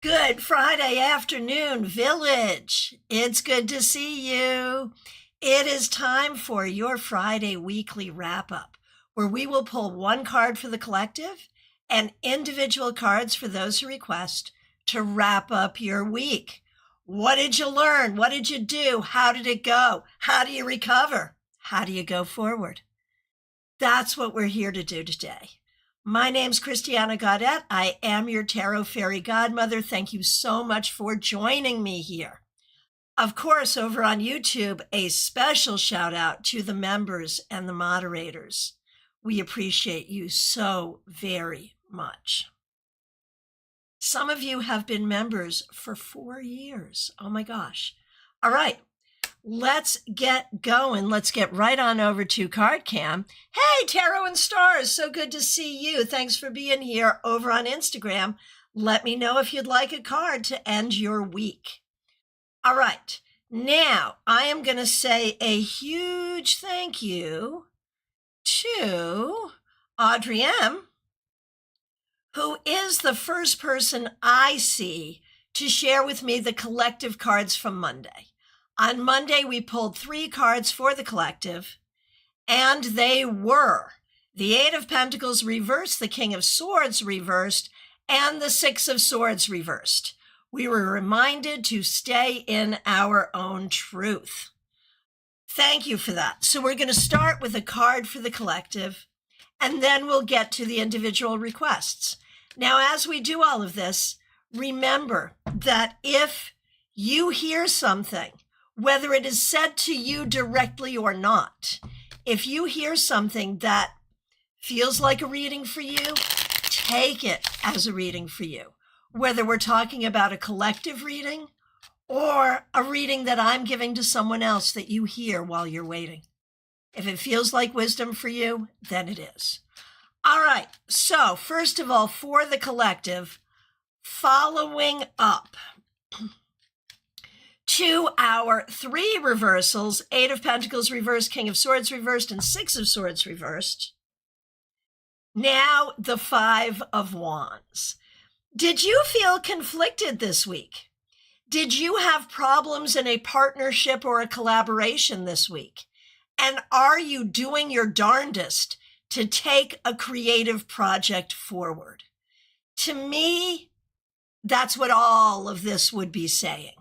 Good Friday afternoon, Village. It's good to see you. It is time for your Friday weekly wrap up, where we will pull one card for the collective and individual cards for those who request to wrap up your week. What did you learn? What did you do? How did it go? How do you recover? How do you go forward? That's what we're here to do today. My name's Christiana Gaudet. I am your Tarot Fairy Godmother. Thank you so much for joining me here. Of course, over on YouTube, a special shout out to the members and the moderators. We appreciate you so very much. Some of you have been members for 4 years. Oh my gosh. All right. Let's get going. Let's get right on over to CardCam. Hey, Tarot and Stars, so good to see you. Thanks for being here over on Instagram. Let me know if you'd like a card to end your week. All right, now I am going to say a huge thank you to Audrey M., who is the first person I see to share with me the collective cards from Monday. On Monday, we pulled 3 cards for the collective, and they were the Eight of Pentacles reversed, the King of Swords reversed, and the Six of Swords reversed. We were reminded to stay in our own truth. Thank you for that. So we're going to start with a card for the collective, and then we'll get to the individual requests. Now, as we do all of this, remember that if you hear something, whether it is said to you directly or not, if you hear something that feels like a reading for you, take it as a reading for you. Whether we're talking about a collective reading or a reading that I'm giving to someone else that you hear while you're waiting. If it feels like wisdom for you, then it is. All right, so first of all, for the collective, following up to our 3 reversals, Eight of Pentacles reversed, King of Swords reversed, and Six of Swords reversed. Now the 5 of Wands. Did you feel conflicted this week? Did you have problems in a partnership or a collaboration this week? And are you doing your darndest to take a creative project forward? To me, that's what all of this would be saying.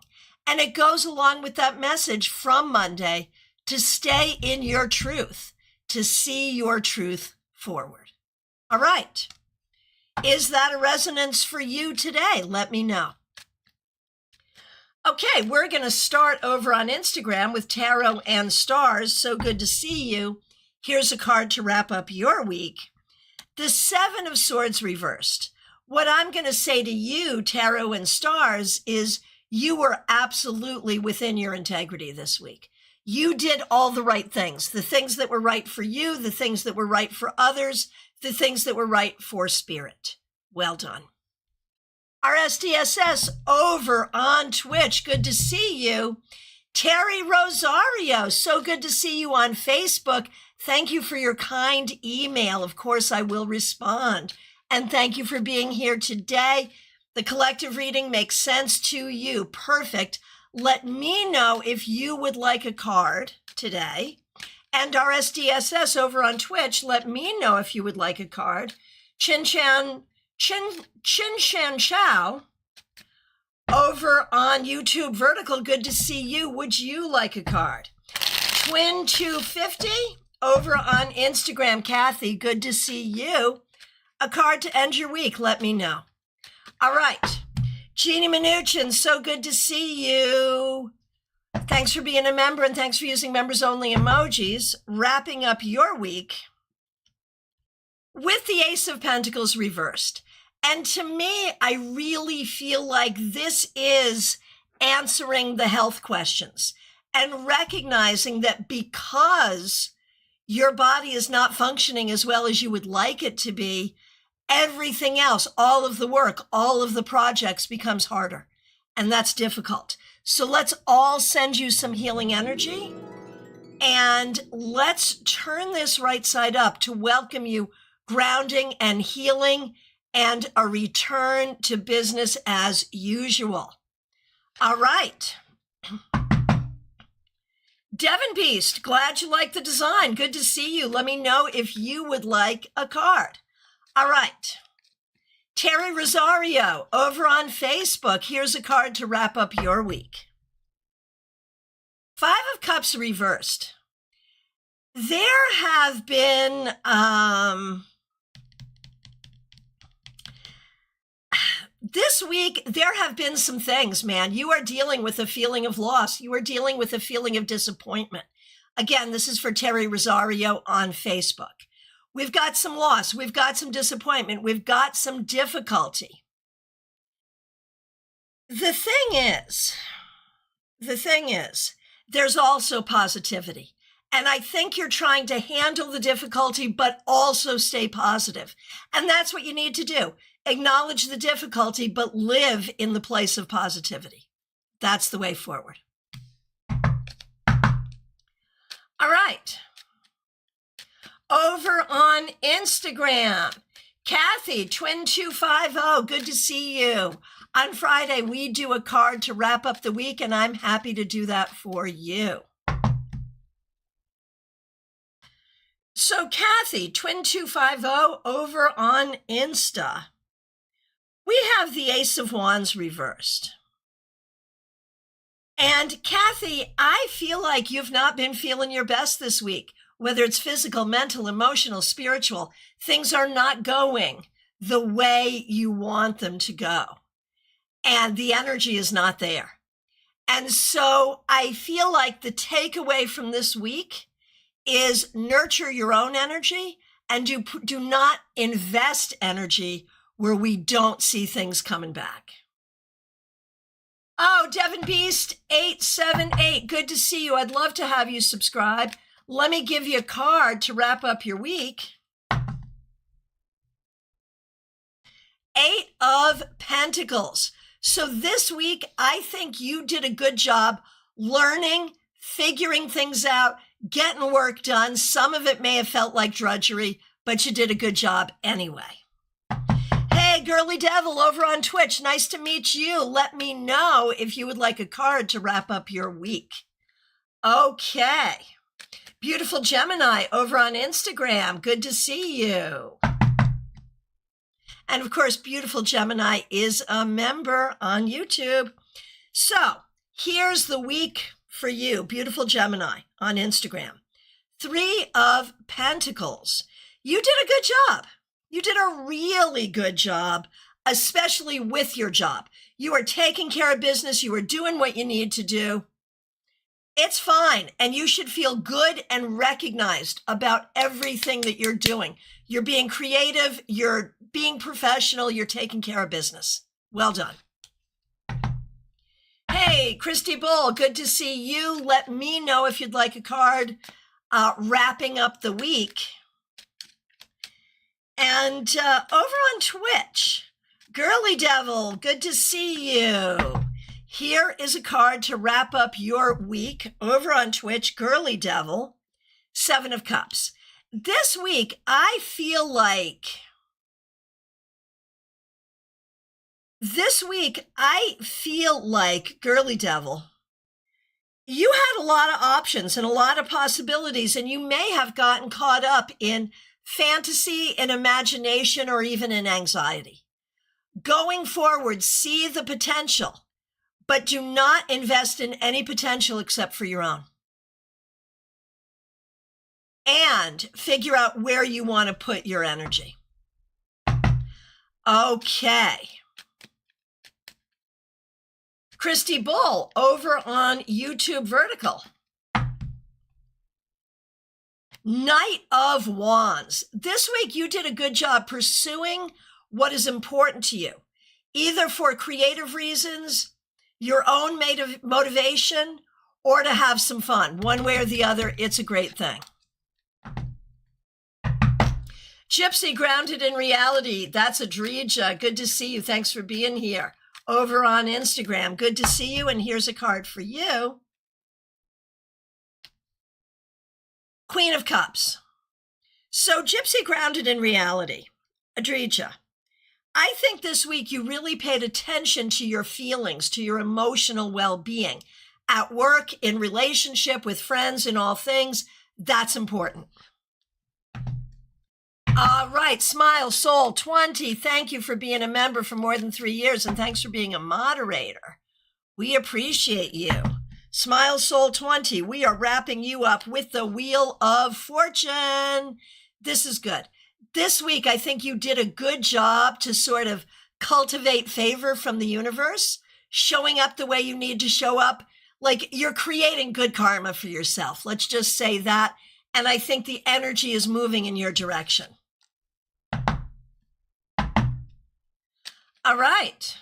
And it goes along with that message from Monday to stay in your truth, to see your truth forward. All right. Is that a resonance for you today? Let me know. Okay, we're going to start over on Instagram with Tarot and Stars. So good to see you. Here's a card to wrap up your week. The 7 of Swords reversed. What I'm going to say to you, Tarot and Stars, is you were absolutely within your integrity this week. You did all the right things, the things that were right for you, the things that were right for others, the things that were right for spirit. Well done. Our SDSS over on Twitch. Good to see you. Terry Rosario, so good to see you on Facebook. Thank you for your kind email. Of course, I will respond. And thank you for being here today. The collective reading makes sense to you. Perfect. Let me know if you would like a card today. And our SDSS over on Twitch, let me know if you would like a card. Chin Shan Chow over on YouTube Vertical, good to see you. Would you like a card? Twin 250 over on Instagram, Kathy, good to see you. A card to end your week, let me know. All right, Jeannie Mnuchin, so good to see you. Thanks for being a member and thanks for using members only emojis. Wrapping up your week with the Ace of Pentacles reversed. And to me, I really feel like this is answering the health questions and recognizing that because your body is not functioning as well as you would like it to be, everything else, all of the work, all of the projects becomes harder. And that's difficult. So let's all send you some healing energy. And let's turn this right side up to welcome you grounding and healing and a return to business as usual. All right. Devin Beast, glad you like the design. Good to see you. Let me know if you would like a card. All right. Terry Rosario over on Facebook. Here's a card to wrap up your week. Five of Cups reversed. There have been this week, there have been some things, man. You are dealing with a feeling of loss. You are dealing with a feeling of disappointment. Again, this is for Terry Rosario on Facebook. We've got some loss. We've got some disappointment. We've got some difficulty. The thing is, there's also positivity. And I think you're trying to handle the difficulty, but also stay positive. And that's what you need to do. Acknowledge the difficulty, but live in the place of positivity. That's the way forward. All right. Over on Instagram, Kathy, Twin250, good to see you. On Friday, we do a card to wrap up the week, and I'm happy to do that for you. So Kathy, Twin250, over on Insta, we have the Ace of Wands reversed. And Kathy, I feel like you've not been feeling your best this week, whether it's physical, mental, emotional, spiritual. Things are not going the way you want them to go. And the energy is not there. And so I feel like the takeaway from this week is nurture your own energy and do not invest energy where we don't see things coming back. Oh, Devin Beast 878, good to see you. I'd love to have you subscribe. Let me give you a card to wrap up your week. Eight of Pentacles. So this week, I think you did a good job learning, figuring things out, getting work done. Some of it may have felt like drudgery, but you did a good job anyway. Hey, Girly Devil over on Twitch. Nice to meet you. Let me know if you would like a card to wrap up your week. Okay. Beautiful Gemini over on Instagram. Good to see you. And of course, Beautiful Gemini is a member on YouTube. So here's the week for you, Beautiful Gemini on Instagram. Three of Pentacles. You did a good job. You did a really good job, especially with your job. You are taking care of business. You are doing what you need to do. It's fine. And you should feel good and recognized about everything that you're doing. You're being creative. You're being professional. You're taking care of business. Well done. Hey, Christy Bull, good to see you. Let me know if you'd like a card wrapping up the week. And over on Twitch, Girly Devil, good to see you. Here is a card to wrap up your week over on Twitch, Girly Devil, Seven of Cups. This week, I feel like Girly Devil, you had a lot of options and a lot of possibilities, and you may have gotten caught up in fantasy and imagination or even in anxiety. Going forward, see the potential, but do not invest in any potential except for your own. And figure out where you want to put your energy. Okay. Christy Bull over on YouTube Vertical. Knight of Wands. This week, you did a good job pursuing what is important to you, either for creative reasons, your own motivation, or to have some fun. One way or the other, it's a great thing. Gypsy, grounded in reality. That's Adrija. Good to see you. Thanks for being here. Over on Instagram. Good to see you. And here's a card for you. Queen of Cups. So Gypsy, grounded in reality. Adrija, I think this week you really paid attention to your feelings, to your emotional well-being. At work, in relationship, with friends, in all things, that's important. All right, Smile Soul 20, thank you for being a member for more than 3 years, and thanks for being a moderator. We appreciate you. Smile Soul 20, we are wrapping you up with the Wheel of Fortune. This is good. This week, I think you did a good job to sort of cultivate favor from the universe, showing up the way you need to show up. Like you're creating good karma for yourself. Let's just say that. And I think the energy is moving in your direction. All right.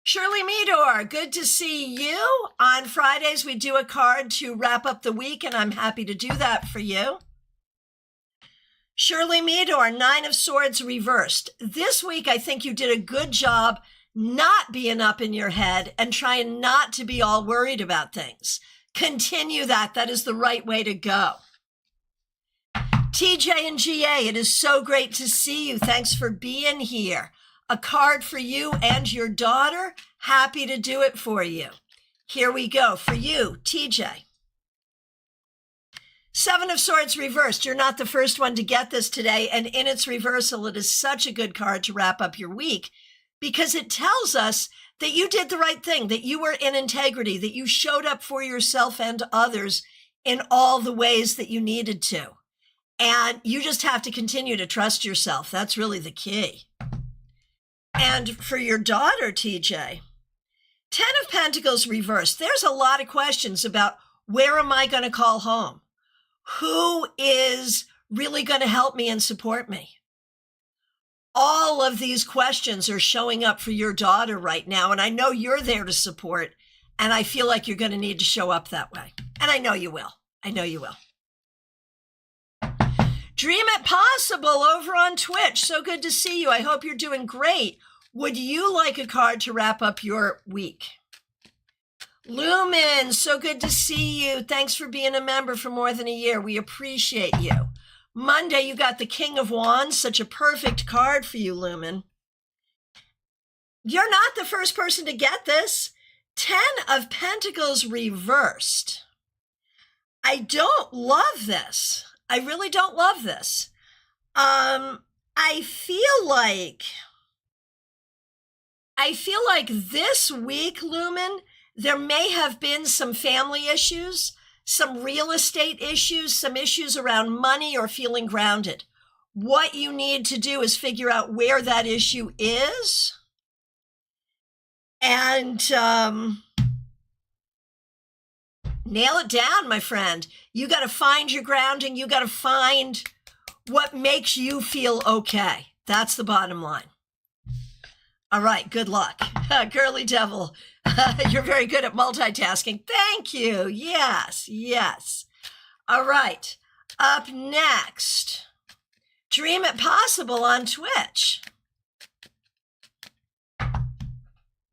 Shirley Meador, good to see you. On Fridays, we do a card to wrap up the week, and I'm happy to do that for you. Shirley Meador, 9 of Swords reversed. This week, I think you did a good job not being up in your head and trying not to be all worried about things. Continue that. That is the right way to go. TJ and GA, it is so great to see you. Thanks for being here. A card for you and your daughter. Happy to do it for you. Here we go for you, TJ. 7 of Swords reversed. You're not the first one to get this today. And in its reversal, it is such a good card to wrap up your week because it tells us that you did the right thing, that you were in integrity, that you showed up for yourself and others in all the ways that you needed to. And you just have to continue to trust yourself. That's really the key. And for your daughter, TJ, 10 of Pentacles reversed. There's a lot of questions about where am I going to call home? Who is really going to help me and support me? All of these questions are showing up for your daughter right now. And I know you're there to support. And I feel like you're going to need to show up that way. And I know you will. I know you will. Dream It Possible over on Twitch. So good to see you. I hope you're doing great. Would you like a card to wrap up your week? Lumen, so good to see you. Thanks for being a member for more than a year. We appreciate you. Monday, you got the King of Wands. Such a perfect card for you, Lumen. You're not the first person to get this. 10 of Pentacles reversed. I don't love this. I really don't love this. I feel like this week, Lumen, there may have been some family issues, some real estate issues, some issues around money or feeling grounded. What you need to do is figure out where that issue is and nail it down, my friend. You got to find your grounding. You got to find what makes you feel okay. That's the bottom line. All right, good luck. Girly Devil, you're very good at multitasking. Thank you. Yes, yes. All right, up next, Dream It Possible on Twitch.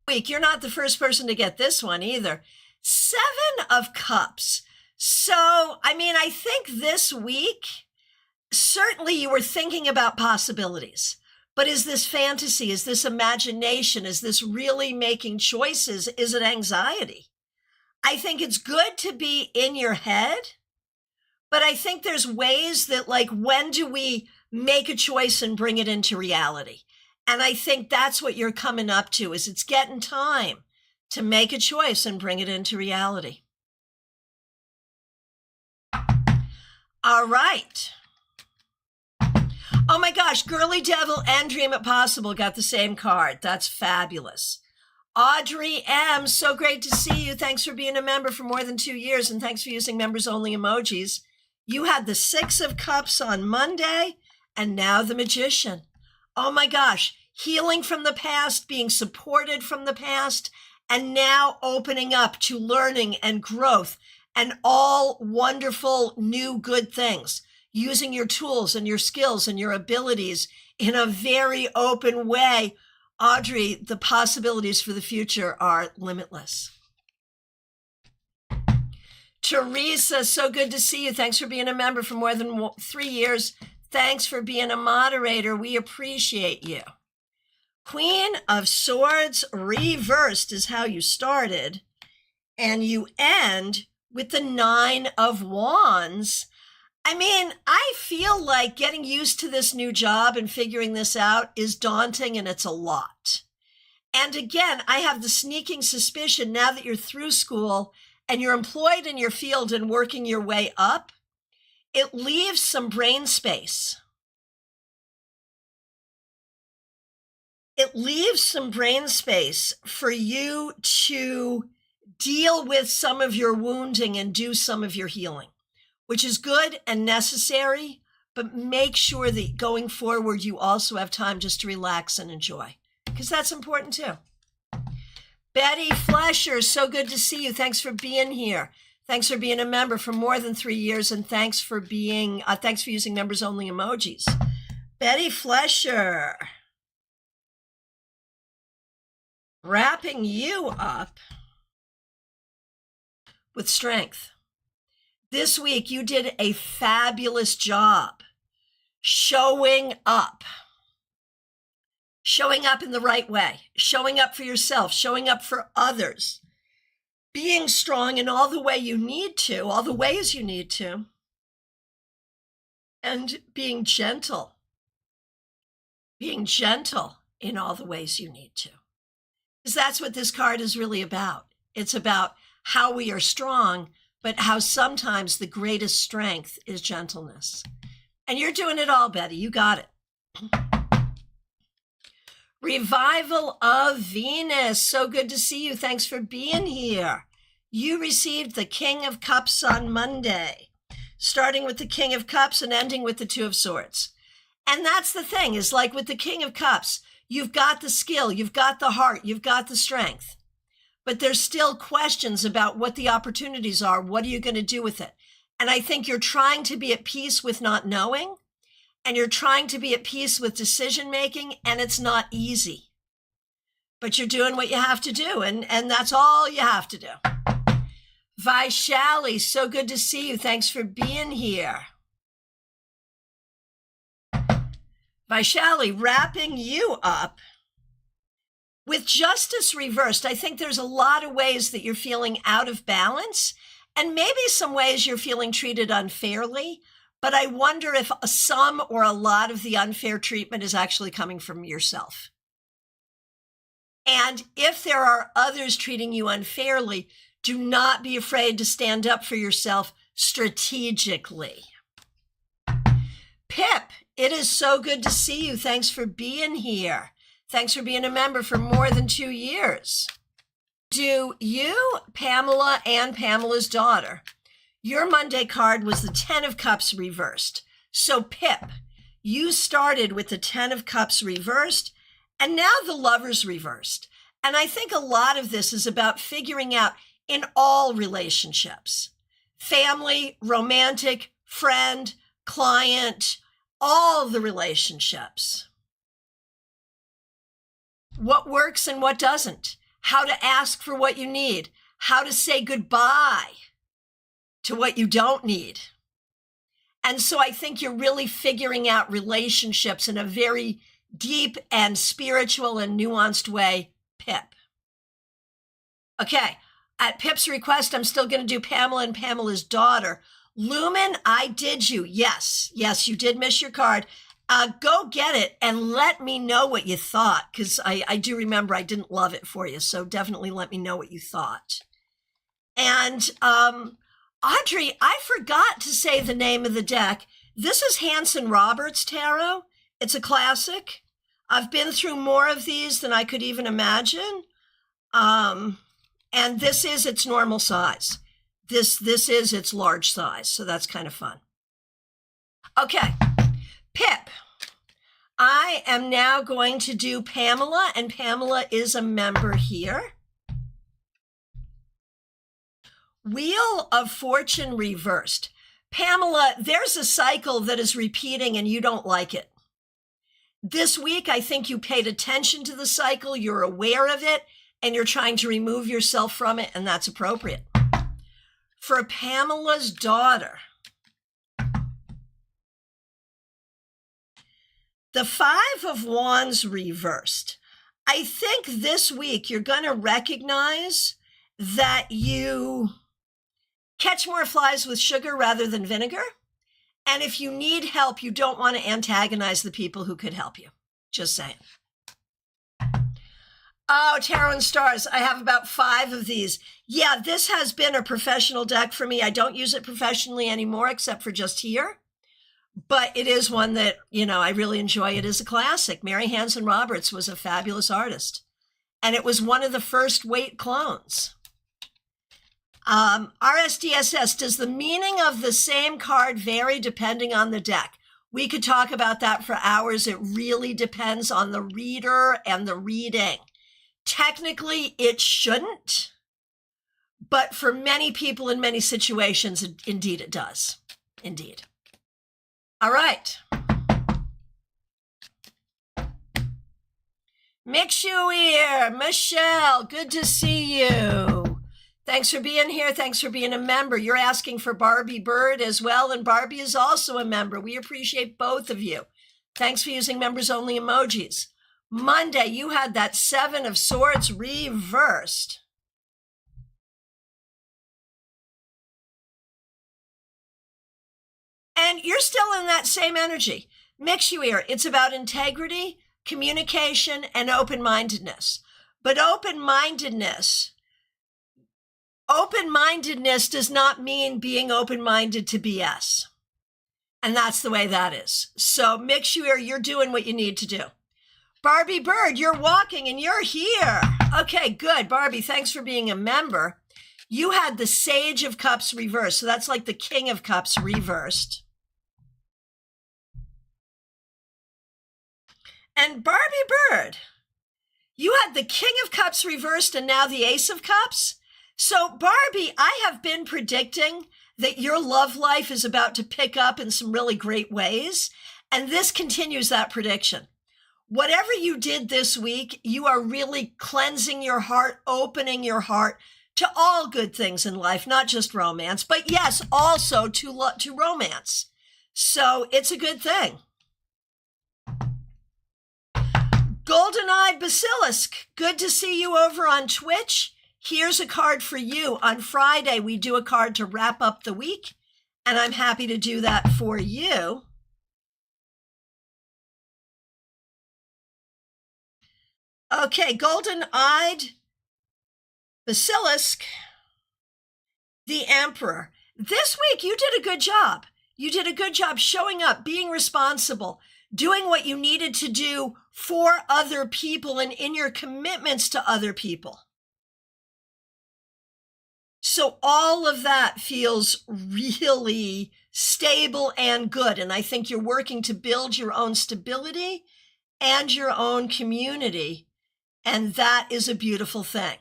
You're not the first person to get this one either. 7 of Cups. So, I think this week, certainly you were thinking about possibilities. But is this fantasy? Is this imagination? Is this really making choices? Is it anxiety? I think it's good to be in your head, but I think there's ways that, like, when do we make a choice and bring it into reality? And I think that's what you're coming up to, is it's getting time to make a choice and bring it into reality. All right. Oh my gosh, Girly Devil and Dream It Possible got the same card. That's fabulous. Audrey M., so great to see you. Thanks for being a member for more than 2 years, and thanks for using members-only emojis. You had the 6 of Cups on Monday, and now the Magician. Oh my gosh, healing from the past, being supported from the past, and now opening up to learning and growth and all wonderful new good things. Using your tools and your skills and your abilities in a very open way. Audrey, the possibilities for the future are limitless. Teresa, so good to see you. Thanks for being a member for more than 3 years. thanks for being a moderator. We appreciate you. Queen of Swords reversed is how you started, and you end with the Nine of Wands. I mean, I feel like getting used to this new job and figuring this out is daunting, and it's a lot. And again, I have the sneaking suspicion now that you're through school and you're employed in your field and working your way up, it leaves some brain space. It leaves some brain space for you to deal with some of your wounding and do some of your healing, which is good and necessary, but make sure that going forward, you also have time just to relax and enjoy, because that's important too. Betty Flesher, so good to see you. Thanks for being here. Thanks for being a member for more than 3 years, and thanks for using members only emojis. Betty Flesher, wrapping you up with strength. This week, you did a fabulous job showing up in the right way, showing up for yourself, showing up for others, being strong in all the ways you need to, and being gentle in all the ways you need to. Because that's what this card is really about. It's about how we are strong, but how sometimes the greatest strength is gentleness. And you're doing it all, Betty. You got it. Revival of Venus. So good to see you. Thanks for being here. You received the King of Cups on Monday, starting with the King of Cups and ending with the Two of Swords. And that's the thing, is like with the King of Cups, you've got the skill, you've got the heart, you've got the strength, but there's still questions about what the opportunities are. What are you going to do with it? And I think you're trying to be at peace with not knowing, and you're trying to be at peace with decision-making, and it's not easy. But you're doing what you have to do, and that's all you have to do. Vaishali, so good to see you. Thanks for being here. Vaishali, wrapping you up with justice reversed. I think there's a lot of ways that you're feeling out of balance, and maybe some ways you're feeling treated unfairly. But I wonder if some or a lot of the unfair treatment is actually coming from yourself. And if there are others treating you unfairly, do not be afraid to stand up for yourself strategically. Pip, it is so good to see you. Thanks for being here. Thanks for being a member for more than 2 years. Do you, Pamela, and Pamela's daughter, your Monday card was the 10 of Cups reversed. So Pip, you started with the 10 of Cups reversed, and now the Lovers reversed. And I think a lot of this is about figuring out in all relationships, family, romantic, friend, client, all the relationships, what works and what doesn't, how to ask for what you need, how to say goodbye to what you don't need. And so I think you're really figuring out relationships in a very deep and spiritual and nuanced way, Pip. Okay, at Pip's request, I'm still going to do Pamela and Pamela's daughter. Lumen, I did you. Yes, you did miss your card. Go get it and let me know what you thought, because I do remember I didn't love it for you, so definitely let me know what you thought. And Audrey, I forgot to say the name of the deck. This is Hanson Roberts Tarot. It's a classic. I've been through more of these than I could even imagine. And this is its normal size. This is its large size, so that's kind of fun. Okay, Pip, I am now going to do Pamela, and Pamela is a member here. Wheel of Fortune reversed. Pamela, there's a cycle that is repeating and you don't like it. This week, I think you paid attention to the cycle, you're aware of it, and you're trying to remove yourself from it, and that's appropriate. For Pamela's daughter, The Five of Wands reversed. I think this week you're going to recognize that you catch more flies with sugar rather than vinegar. And if you need help, you don't want to antagonize the people who could help you. Just saying. Oh, Tarot and Stars. I have about 5 of these. Yeah, this has been a professional deck for me. I don't use it professionally anymore, except for just here. But it is one that, I really enjoy. It is a classic. Mary Hanson Roberts was a fabulous artist. And it was one of the first weight clones. RSDSS, does the meaning of the same card vary depending on the deck? We could talk about that for hours. It really depends on the reader and the reading. Technically, it shouldn't. But for many people in many situations, indeed it does. Indeed. All right. Mixuir, Michelle, good to see you. Thanks for being here. Thanks for being a member. You're asking for Barbie Bird as well, and Barbie is also a member. We appreciate both of you. Thanks for using members-only emojis. Monday, you had that 7 of Swords reversed. And you're still in that same energy. Mixuir, it's about integrity, communication, and open-mindedness. But open-mindedness does not mean being open-minded to BS. And that's the way that is. So Mixuir, you're doing what you need to do. Barbie Bird, you're walking and you're here. Okay, good. Barbie, thanks for being a member. You had the Sage of Cups reversed. So that's like the King of Cups reversed. And Barbie Bird, you had the King of Cups reversed and now the Ace of Cups. So Barbie, I have been predicting that your love life is about to pick up in some really great ways. And this continues that prediction. Whatever you did this week, you are really cleansing your heart, opening your heart to all good things in life, not just romance, but yes, also to romance. So it's a good thing. Golden-eyed Basilisk, good to see you over on Twitch. Here's a card for you. On Friday, we do a card to wrap up the week, and I'm happy to do that for you. Okay, Golden-eyed Basilisk, the Emperor. This week, you did a good job. You did a good job showing up, being responsible, doing what you needed to do for other people and in your commitments to other people. So all of that feels really stable and good. And I think you're working to build your own stability and your own community. And that is a beautiful thing.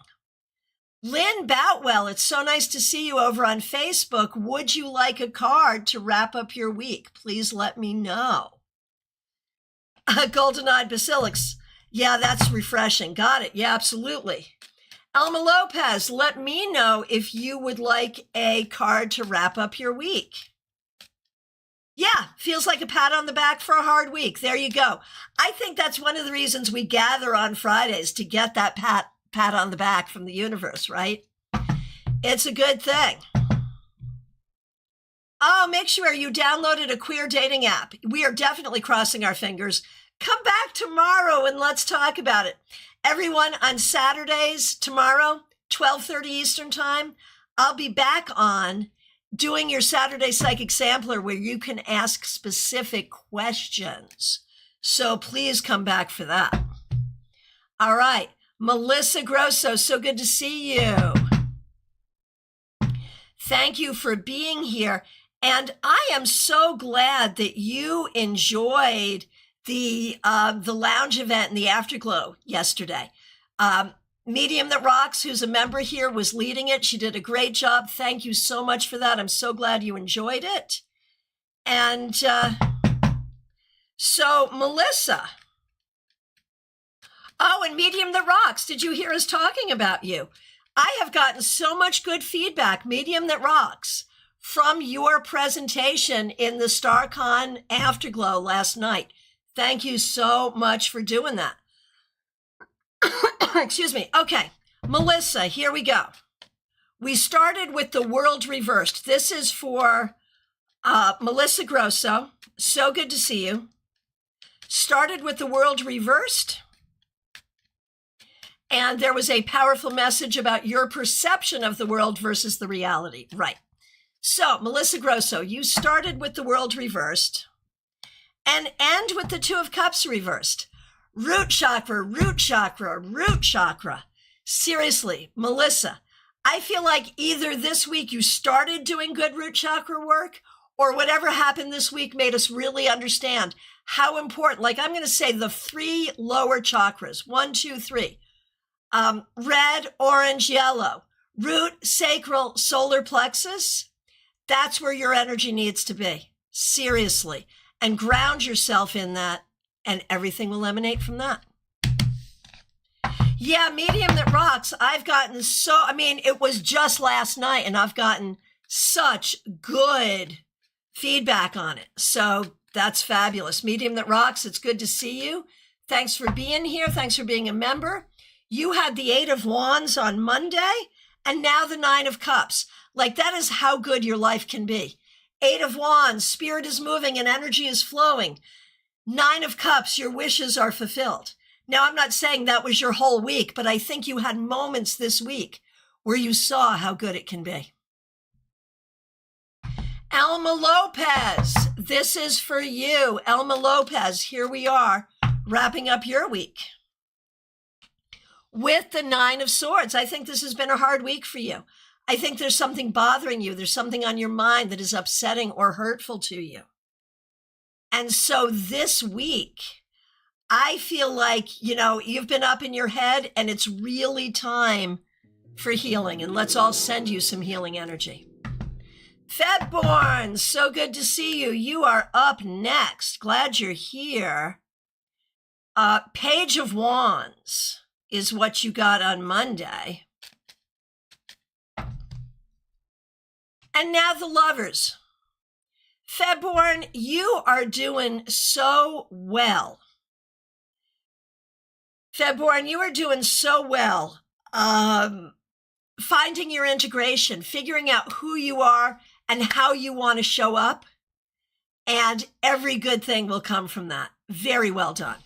Lynn Boutwell, it's so nice to see you over on Facebook. Would you like a card to wrap up your week? Please let me know. Golden-eyed Basilisk. Yeah, that's refreshing. Got it. Yeah, absolutely. Alma Lopez, let me know if you would like a card to wrap up your week. Yeah, feels like a pat on the back for a hard week. There you go. I think that's one of the reasons we gather on Fridays, to get that pat on the back from the universe, right? It's a good thing. Oh, make sure you downloaded a queer dating app. We are definitely crossing our fingers. Come back tomorrow and let's talk about it. Everyone, on Saturdays tomorrow, 12:30 Eastern time, I'll be back on doing your Saturday Psychic Sampler, where you can ask specific questions. So please come back for that. All right. Melissa Grosso, so good to see you. Thank you for being here. And I am so glad that you enjoyed the lounge event and the Afterglow yesterday. Medium That Rocks, who's a member here, was leading it. She did a great job. Thank you so much for that. I'm so glad you enjoyed it. And so Melissa. Oh, and Medium That Rocks, did you hear us talking about you? I have gotten so much good feedback, Medium That Rocks, from your presentation in the StaarCon Afterglow last night. Thank you so much for doing that. Excuse me. Okay, Melissa, here we go. We started with the world reversed. This is for Melissa Grosso. So good to see you. Started with the world reversed. And there was a powerful message about your perception of the world versus the reality. Right. So, Melissa Grosso, you started with the world reversed and end with the Two of Cups reversed. Root chakra, root chakra, root chakra. Seriously, Melissa, I feel like either this week you started doing good root chakra work, or whatever happened this week made us really understand how important, like I'm going to say the 3 lower chakras, 1, 2, 3, red, orange, yellow, root, sacral, solar plexus. That's where your energy needs to be. Seriously. And ground yourself in that, and everything will emanate from that. Yeah, medium that rocks. I've gotten it was just last night, and I've gotten such good feedback on it. So that's fabulous. Medium that rocks. It's good to see you. Thanks for being here. Thanks for being a member. You had the 8 of Wands on Monday, and now the 9 of Cups. Like, that is how good your life can be. 8 of Wands, spirit is moving and energy is flowing. 9 of Cups, your wishes are fulfilled. Now, I'm not saying that was your whole week, but I think you had moments this week where you saw how good it can be. Elma Lopez, this is for you. Elma Lopez, here we are, wrapping up your week with the 9 of Swords. I think this has been a hard week for you. I think there's something bothering you. There's something on your mind that is upsetting or hurtful to you. And so this week, I feel like, you've been up in your head, and it's really time for healing. And let's all send you some healing energy. Febborn, so good to see you. You are up next. Glad you're here. Page of Wands is what you got on Monday. And now the Lovers. Febborn, you are doing so well. Febborn, you are doing so well. Finding your integration, figuring out who you are and how you want to show up. And every good thing will come from that. Very well done.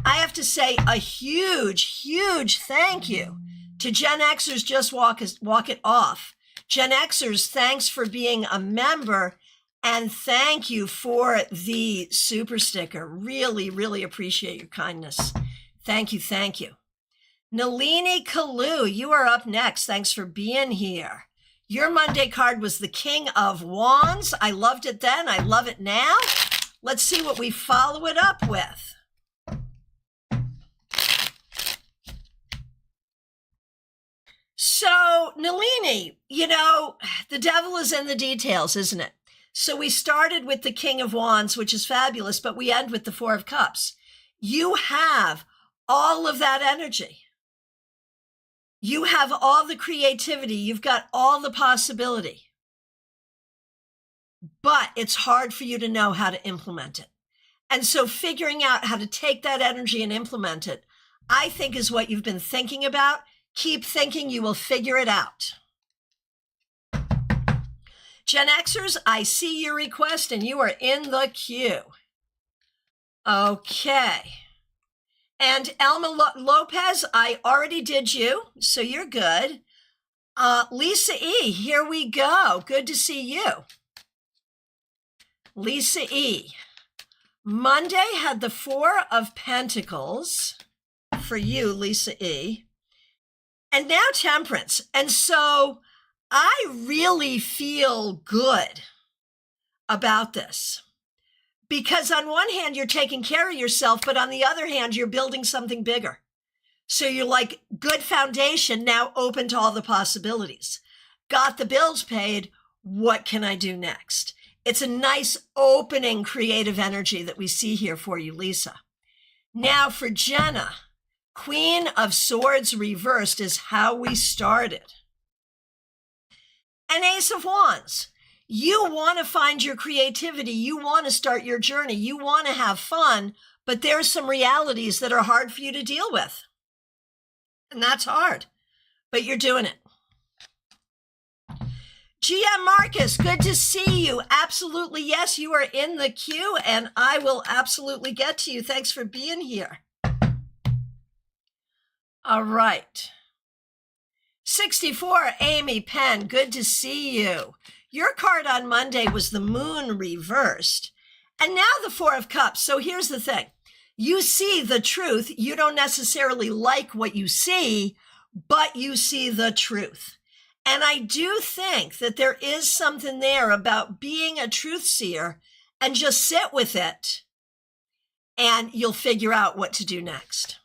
I have to say a huge, huge thank you to Gen Xers. Just walk it off. Gen Xers, thanks for being a member, and thank you for the super sticker. Really, really appreciate your kindness. Thank you, thank you. Nalini Kalu, you are up next. Thanks for being here. Your Monday card was the King of Wands. I loved it then. I love it now. Let's see what we follow it up with. So, Nalini, the devil is in the details, isn't it? So we started with the King of Wands, which is fabulous, but we end with the 4 of Cups. You have all of that energy. You have all the creativity. You've got all the possibility. But it's hard for you to know how to implement it. And so figuring out how to take that energy and implement it, I think, is what you've been thinking about. Keep thinking, you will figure it out. Gen Xers, I see your request and you are in the queue. Okay. And Elma Lopez, I already did you, so you're good. Lisa E., here we go. Good to see you. Lisa E. Monday had the 4 of Pentacles for you, Lisa E. And now Temperance. And so I really feel good about this. Because on one hand, you're taking care of yourself, but on the other hand, you're building something bigger. So you're like, good foundation, now open to all the possibilities. Got the bills paid, what can I do next? It's a nice opening creative energy that we see here for you, Lisa. Now for Jenna, Queen of Swords reversed is how we started. And Ace of Wands. You want to find your creativity. You want to start your journey. You want to have fun, but there's some realities that are hard for you to deal with. And that's hard, but you're doing it. GM Marcus, good to see you. Absolutely, yes, you are in the queue, and I will absolutely get to you. Thanks for being here. All right. 64, Amy Penn, good to see you. Your card on Monday was the Moon reversed, and now the Four of Cups. So here's the thing. You see the truth. You don't necessarily like what you see, but you see the truth. And I do think that there is something there about being a truth seer and just sit with it and you'll figure out what to do next.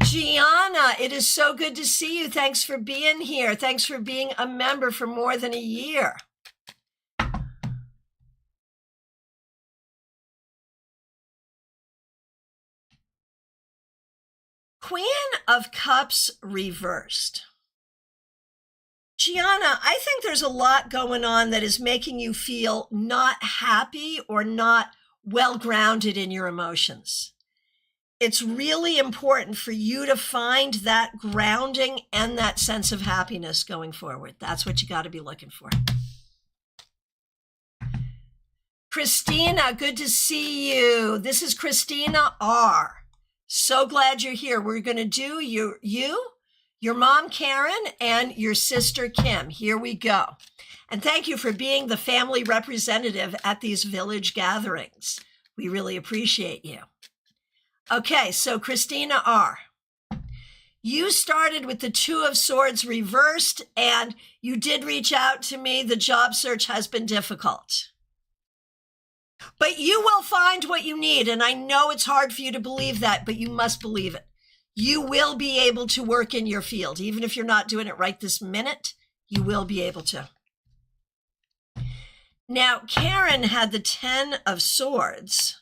Gianna, it is so good to see you. Thanks for being here. Thanks for being a member for more than a year. Queen of Cups reversed. Gianna, I think there's a lot going on that is making you feel not happy or not well grounded in your emotions. It's really important for you to find that grounding and that sense of happiness going forward. That's what you got to be looking for. Christina, good to see you. This is Christina R. So glad you're here. We're going to do your mom, Karen, and your sister, Kim. Here we go. And thank you for being the family representative at these village gatherings. We really appreciate you. Okay, so Christina R. You started with the Two of Swords reversed, and you did reach out to me. The job search has been difficult. But you will find what you need, and I know it's hard for you to believe that, but you must believe it. You will be able to work in your field. Even if you're not doing it right this minute, you will be able to. Now, Karen had the 10 of Swords,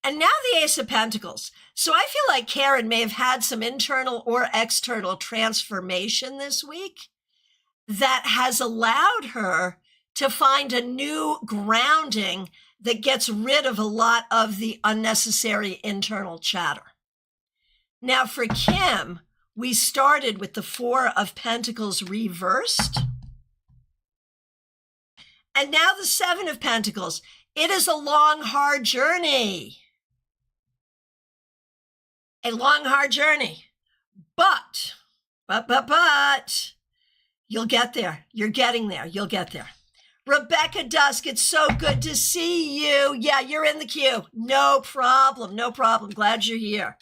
and now the Ace of Pentacles. So I feel like Karen may have had some internal or external transformation this week that has allowed her to find a new grounding that gets rid of a lot of the unnecessary internal chatter. Now for Kim, we started with the Four of Pentacles reversed. And now the Seven of Pentacles. It is a long, hard journey. A long, hard journey. But, you'll get there. You're getting there. You'll get there. Rebecca Dusk, it's so good to see you. Yeah, you're in the queue. No problem. No problem. Glad you're here.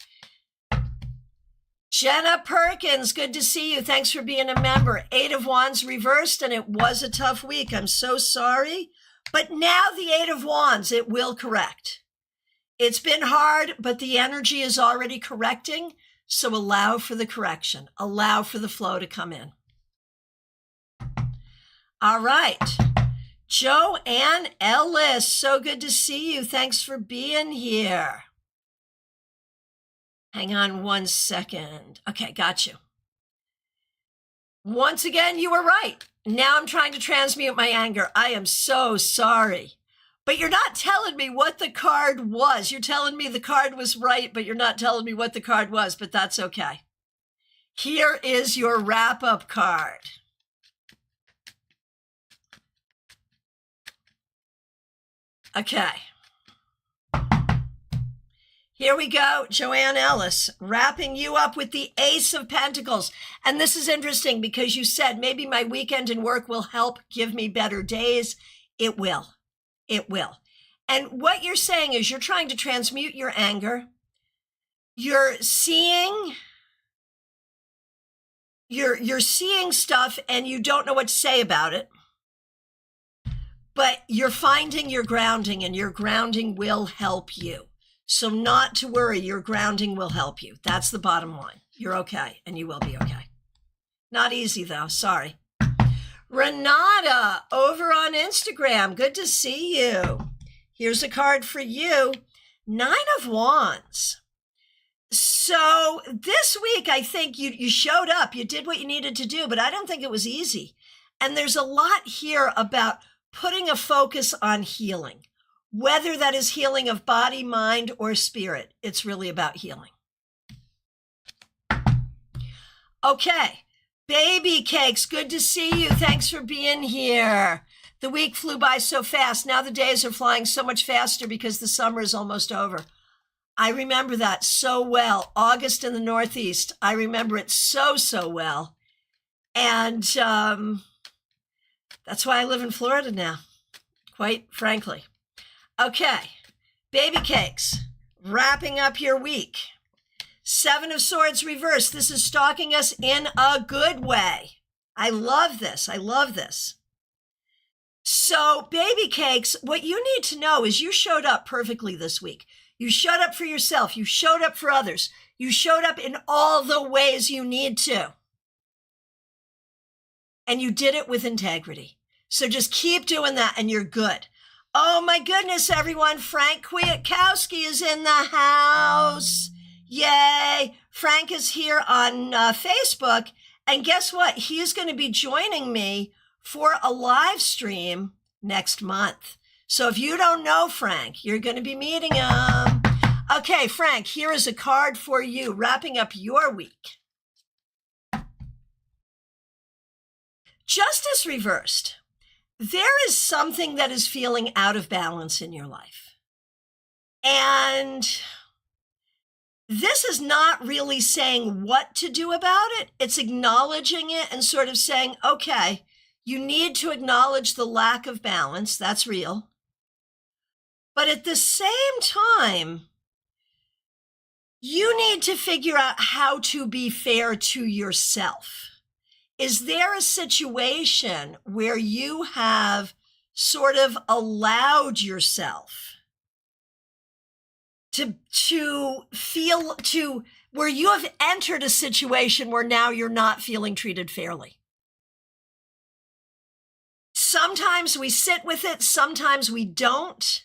Jenna Perkins, good to see you. Thanks for being a member. Eight of Wands reversed, and it was a tough week. I'm so sorry. But now the Eight of Wands, it will correct. It's been hard, but the energy is already correcting. So allow for the correction. Allow for the flow to come in. All right. Joanne Ellis, so good to see you. Thanks for being here. Hang on one second. Okay, got you. Once again, you were right. Now I'm trying to transmute my anger. I am so sorry. But you're not telling me what the card was. You're telling me the card was right, but you're not telling me what the card was, but that's okay. Here is your wrap-up card. Okay. Here we go, Joanne Ellis, wrapping you up with the Ace of Pentacles. And this is interesting because you said maybe my weekend and work will help give me better days. It will. It will. And what you're saying is you're trying to transmute your anger. You're seeing stuff and you don't know what to say about it. But you're finding your grounding, and your grounding will help you. So not to worry, your grounding will help you. That's the bottom line. You're okay, and you will be okay. Not easy, though. Sorry. Renata, over on Instagram. Good to see you. Here's a card for you. 9 of Wands. So this week, I think you showed up. You did what you needed to do, but I don't think it was easy. And there's a lot here about putting a focus on healing. whether that is healing of body, mind, or spirit. It's really about healing. Okay. Baby Cakes, good to see you. Thanks for being here. The week flew by so fast. Now the days are flying so much faster because the summer is almost over. I remember that so well. August in the Northeast, I remember it so well. And that's why I live in Florida now, quite frankly. Okay, Baby Cakes, wrapping up your week. Seven of Swords reversed. This is stalking us in a good way. I love this. I love this. So, Baby Cakes, what you need to know is you showed up perfectly this week. You showed up for yourself. You showed up for others. You showed up in all the ways you need to. And you did it with integrity. So just keep doing that and you're good. Oh my goodness, everyone. Frank Kwiatkowski is in the house. Yay. Frank is here on Facebook. And guess what? He's going to be joining me for a live stream next month. So if you don't know Frank, you're going to be meeting him. Okay, Frank, here is a card for you, wrapping up your week. Justice reversed. There is something that is feeling out of balance in your life. And this is not really saying what to do about it. It's acknowledging it and sort of saying, okay, you need to acknowledge the lack of balance. That's real. But at the same time, you need to figure out how to be fair to yourself. Is there a situation where you have sort of allowed yourself where you have entered a situation where now you're not feeling treated fairly? Sometimes we sit with it, sometimes we don't.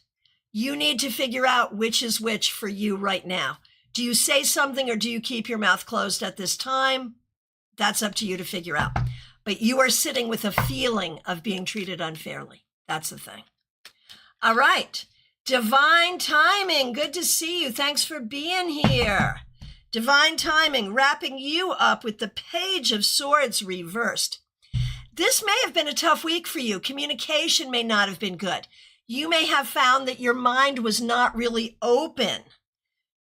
You need to figure out which is which for you right now. Do you say something or do you keep your mouth closed at this time? That's up to you to figure out. But you are sitting with a feeling of being treated unfairly. That's the thing. All right. Divine Timing, good to see you. Thanks for being here. Divine Timing, wrapping you up with the Page of Swords reversed. This may have been a tough week for you. Communication may not have been good. You may have found that your mind was not really open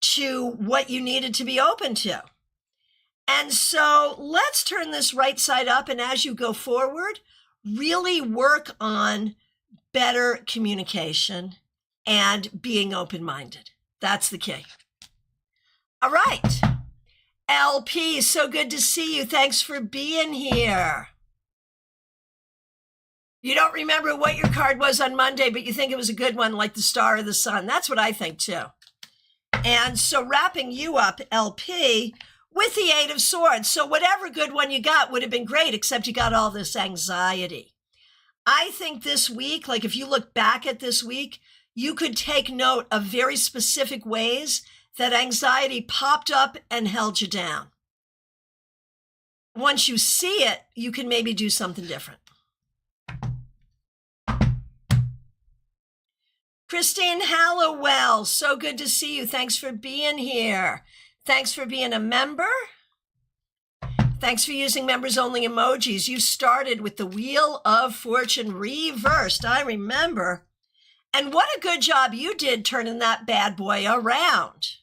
to what you needed to be open to. And so let's turn this right side up. And as you go forward, really work on better communication and being open-minded. That's the key. All right. LP, so good to see you. Thanks for being here. You don't remember what your card was on Monday, but you think it was a good one, like the Star or the Sun. That's what I think too. And so wrapping you up, LP, with the Eight of Swords. So whatever good one you got would have been great, except you got all this anxiety. I think this week, like if you look back at this week, you could take note of very specific ways that anxiety popped up and held you down. Once you see it, you can maybe do something different. Christine Hallowell, so good to see you. Thanks for being here. Thanks for being a member. Thanks for using members only emojis. You started with the Wheel of Fortune reversed. I remember. And what a good job you did turning that bad boy around.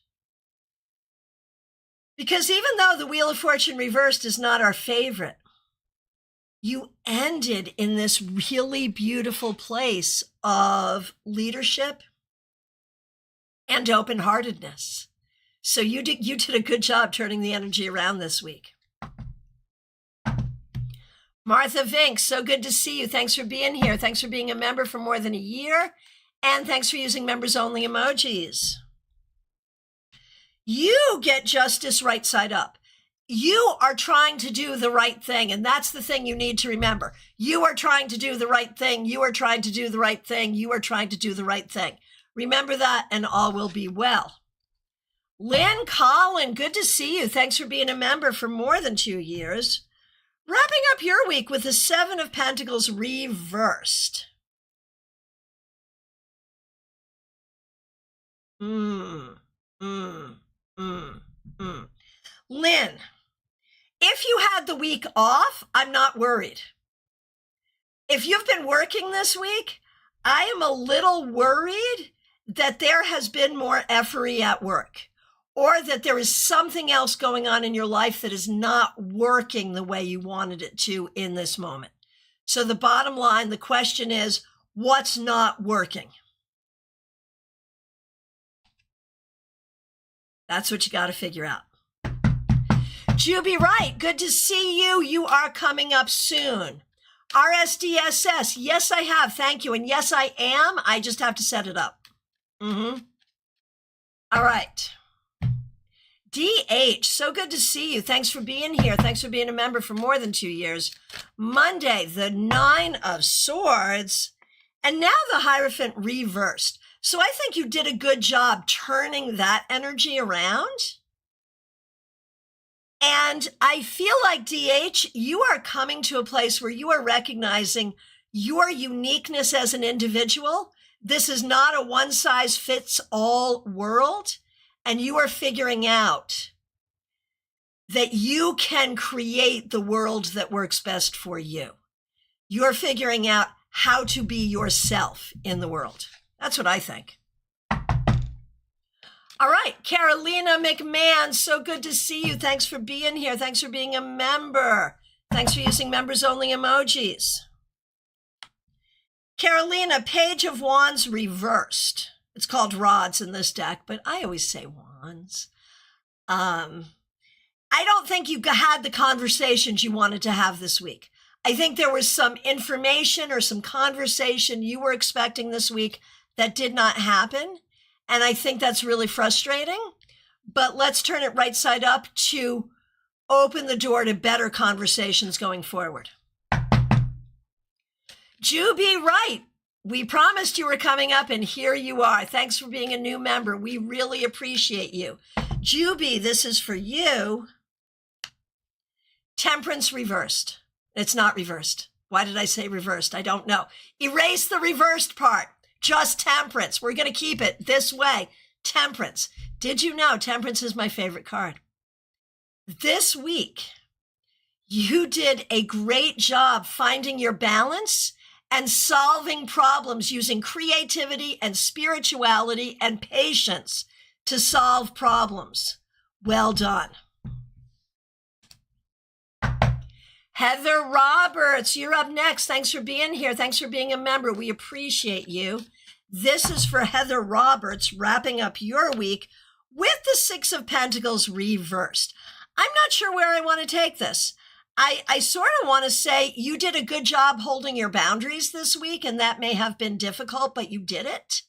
Because even though the Wheel of Fortune reversed is not our favorite, you ended in this really beautiful place of leadership and open-heartedness. So you did a good job turning the energy around this week. Martha Vink, so good to see you. Thanks for being here. Thanks for being a member for more than a year. And thanks for using members only emojis. You get justice right side up. You are trying to do the right thing. And that's the thing you need to remember. You are trying to do the right thing. You are trying to do the right thing. You are trying to do the right thing. Remember that and all will be well. Lynn Collin, good to see you. Thanks for being a member for more than 2 years. Wrapping up your week with the Seven of Pentacles reversed. Mm, mm, mm, mm. Lynn, if you had the week off, I'm not worried. If you've been working this week, I am a little worried that there has been more effery at work, or that there is something else going on in your life that is not working the way you wanted it to in this moment. So the bottom line, the question is, what's not working? That's what you got to figure out. Juby Wright, good to see you. You are coming up soon. RSDSS, yes, I have. Thank you. And yes, I am. I just have to set it up. All right. DH, so good to see you. Thanks for being here. Thanks for being a member for more than 2 years. Monday, the 9 of Swords, and now the Hierophant reversed. So I think you did a good job turning that energy around. And I feel like, DH, you are coming to a place where you are recognizing your uniqueness as an individual. This is not a one-size-fits-all world. And you are figuring out that you can create the world that works best for you. You're figuring out how to be yourself in the world. That's what I think. All right, Carolina McMahon, so good to see you. Thanks for being here. Thanks for being a member. Thanks for using members-only emojis. Carolina, Page of Wands reversed. It's called rods in this deck, but I always say wands. I don't think you had the conversations you wanted to have this week. I think there was some information or some conversation you were expecting this week that did not happen. And I think that's really frustrating, but let's turn it right side up to open the door to better conversations going forward. Juby Wright, we promised you were coming up and here you are. Thanks for being a new member. We really appreciate you. Juby, this is for you. Temperance reversed. It's not reversed. Why did I say reversed? I don't know. Erase the reversed part. Just Temperance. We're going to keep it this way. Temperance. Did you know Temperance is my favorite card? This week, you did a great job finding your balance and solving problems using creativity and spirituality and patience to solve problems. Well done. Heather Roberts, you're up next. Thanks for being here. Thanks for being a member. We appreciate you. This is for Heather Roberts, wrapping up your week with the Six of Pentacles reversed. I'm not sure where I want to take this. I sort of want to say you did a good job holding your boundaries this week, and that may have been difficult, but you did it.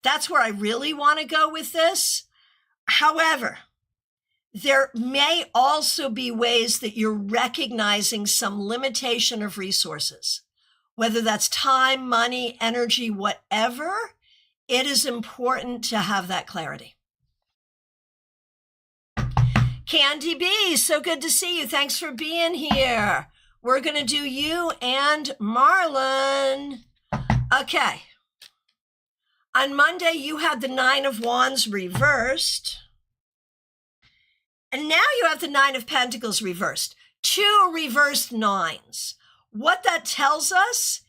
That's where I really want to go with this. However, there may also be ways that you're recognizing some limitation of resources, whether that's time, money, energy, whatever. It is important to have that clarity. Candy B, so good to see you. Thanks for being here. We're going to do you and Marlon. Okay. On Monday, you had the Nine of Wands reversed. And now you have the Nine of Pentacles reversed. 2 reversed nines. What that tells us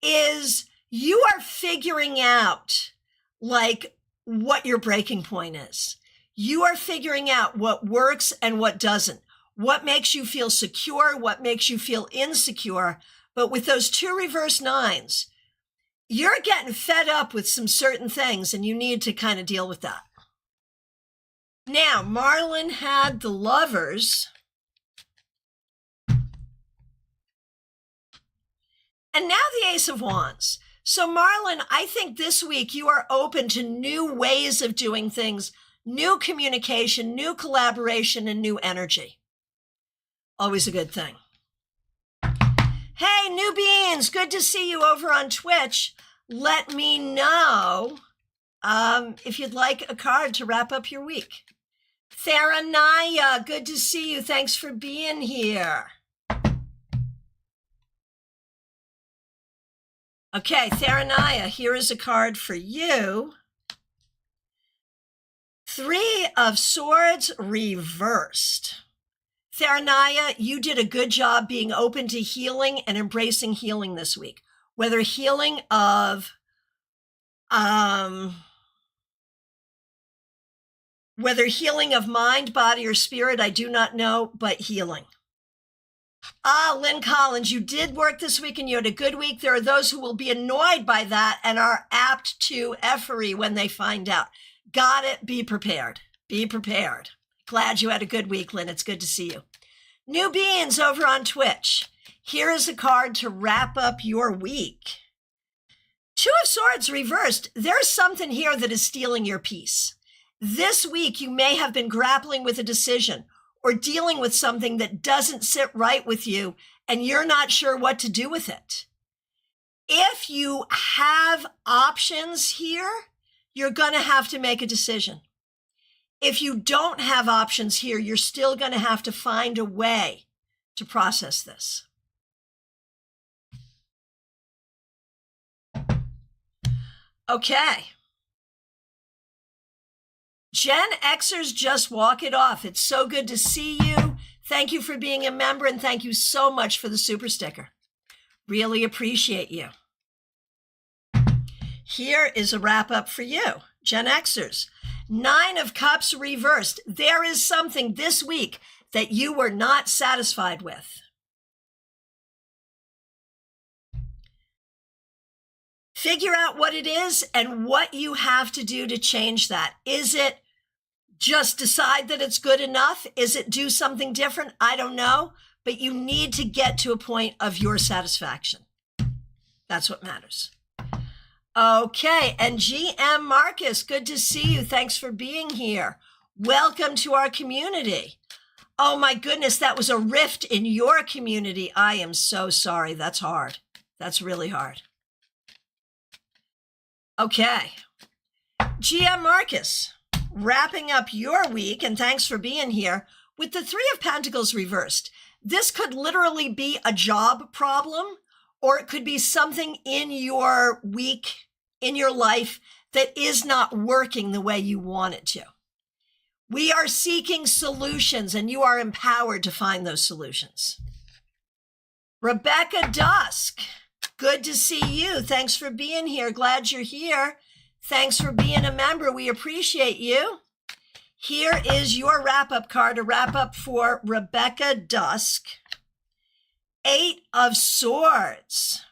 is you are figuring out like what your breaking point is. You are figuring out what works and what doesn't, what makes you feel secure, what makes you feel insecure. But with those 2 reverse nines, you're getting fed up with some certain things and you need to kind of deal with that. Now, Marlon had the Lovers. And now the Ace of Wands. So Marlon, I think this week you are open to new ways of doing things, new communication, new collaboration, and new energy. Always a good thing. Hey, New Beans, good to see you over on Twitch. Let me know if you'd like a card to wrap up your week. Theranaya, good to see you. Thanks for being here. Okay, Theranaya, here is a card for you. Three of Swords reversed. Tharanaya, you did a good job being open to healing and embracing healing this week. Whether healing of mind, body, or spirit, I do not know, but healing. Lynn Collins, you did work this week and you had a good week. There are those who will be annoyed by that and are apt to effery when they find out. Got it. Be prepared. Be prepared. Glad you had a good week, Lynn. It's good to see you. New Beans over on Twitch. Here is a card to wrap up your week. Two of Swords reversed. There's something here that is stealing your peace. This week, you may have been grappling with a decision or dealing with something that doesn't sit right with you, and you're not sure what to do with it. If you have options here, you're going to have to make a decision. If you don't have options here, you're still going to have to find a way to process this. Okay. Gen Xers, just walk it off. It's so good to see you. Thank you for being a member, and thank you so much for the super sticker. Really appreciate you. Here is a wrap up for you, Gen Xers. 9 of Cups reversed. There is something this week that you were not satisfied with. Figure out what it is and what you have to do to change that. Is it just decide that it's good enough? Is it do something different? I don't know, but you need to get to a point of your satisfaction. That's what matters. Okay, and GM Marcus, good to see you. Thanks for being here. Welcome to our community. Oh my goodness, that was a rift in your community. I am so sorry. That's hard. That's really hard. Okay, GM Marcus, wrapping up your week, and thanks for being here, with the 3 of Pentacles reversed. This could literally be a job problem, or it could be something in your week, in your life, that is not working the way you want it to. We are seeking solutions, and you are empowered to find those solutions. Rebecca Dusk, good to see you. Thanks for being here. Glad you're here. Thanks for being a member. We appreciate you. Here is your wrap-up card, a wrap-up for Rebecca Dusk. 8 of Swords.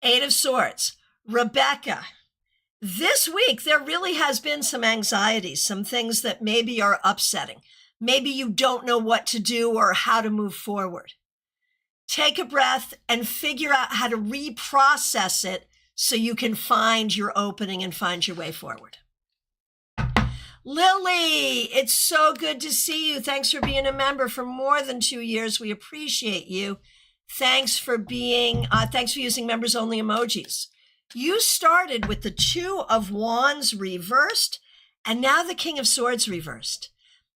8 of Swords. Rebecca, this week there really has been some anxiety, some things that maybe are upsetting. Maybe you don't know what to do or how to move forward. Take a breath and figure out how to reprocess it so you can find your opening and find your way forward. Lily, it's so good to see you. Thanks for being a member for more than 2 years. We appreciate you. Thanks for using members only emojis. You started with the 2 of Wands reversed, and now the King of Swords reversed.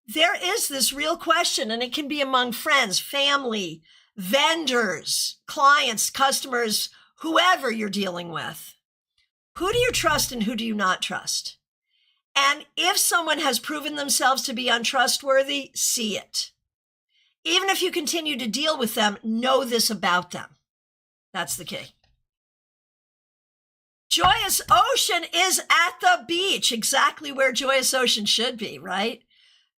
There is this real question, and it can be among friends, family, vendors, clients, customers, whoever you're dealing with. Who do you trust and who do you not trust? And if someone has proven themselves to be untrustworthy, see it. Even if you continue to deal with them, know this about them. That's the key. Joyous Ocean is at the beach, exactly where Joyous Ocean should be, right?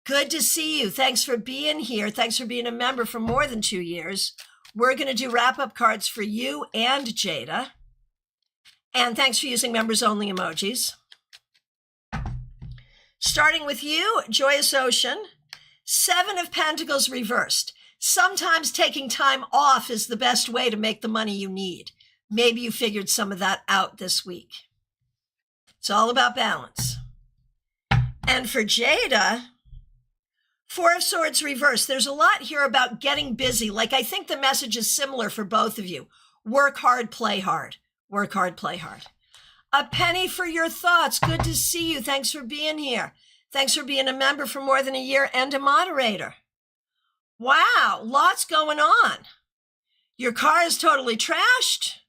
Good to see you. Thanks for being here. Thanks for being a member for more than 2 years. We're going to do wrap-up cards for you and Jada. And thanks for using members only emojis. Starting with you, Joyous Ocean, 7 of Pentacles reversed. Sometimes taking time off is the best way to make the money you need. Maybe you figured some of that out this week. It's all about balance. And for Jada, 4 of Swords reversed. There's a lot here about getting busy. Like, I think the message is similar for both of you. Work hard, play hard. Work hard, play hard. A penny for your thoughts. Good to see you. Thanks for being here. Thanks for being a member for more than a year and a moderator. Wow, lots going on. Your car is totally trashed.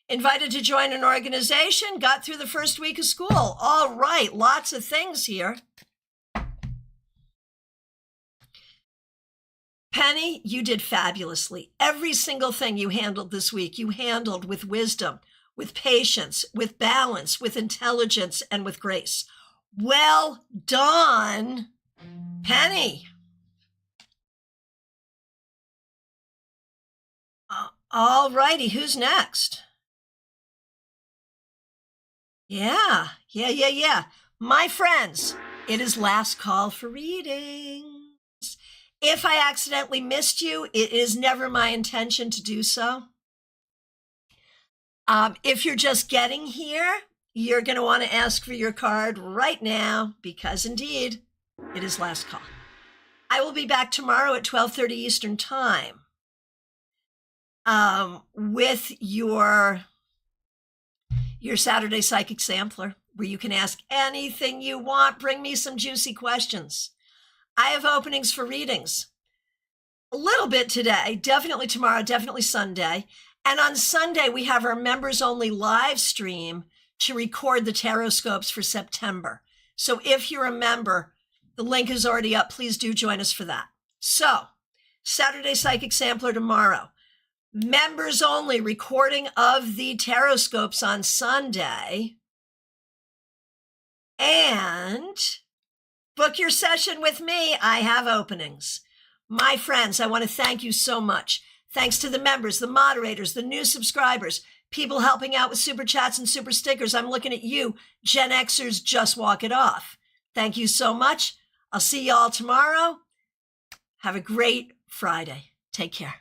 Invited to join an organization, got through the first week of school. All right, lots of things here. Penny, you did fabulously. Every single thing you handled this week, you handled with wisdom, with patience, with balance, with intelligence, and with grace. Well done, Penny. All righty, who's next? Yeah. My friends, it is last call for readings. If I accidentally missed you, it is never my intention to do so. If you're just getting here, you're going to want to ask for your card right now because indeed, it is last call. I will be back tomorrow at 12:30 Eastern Time with your Saturday Psychic Sampler, where you can ask anything you want. Bring me some juicy questions. I have openings for readings. A little bit today, definitely tomorrow, definitely Sunday. And on Sunday, we have our members-only live stream to record the tarot scopes for September. So if you're a member, the link is already up. Please do join us for that. So, Saturday Psychic Sampler tomorrow. Members only recording of the tarot scopes on Sunday. And book your session with me. I have openings. My friends, I want to thank you so much. Thanks to the members, the moderators, the new subscribers, people helping out with super chats and super stickers. I'm looking at you, Gen Xers, just walk it off. Thank you so much. I'll see you all tomorrow. Have a great Friday. Take care.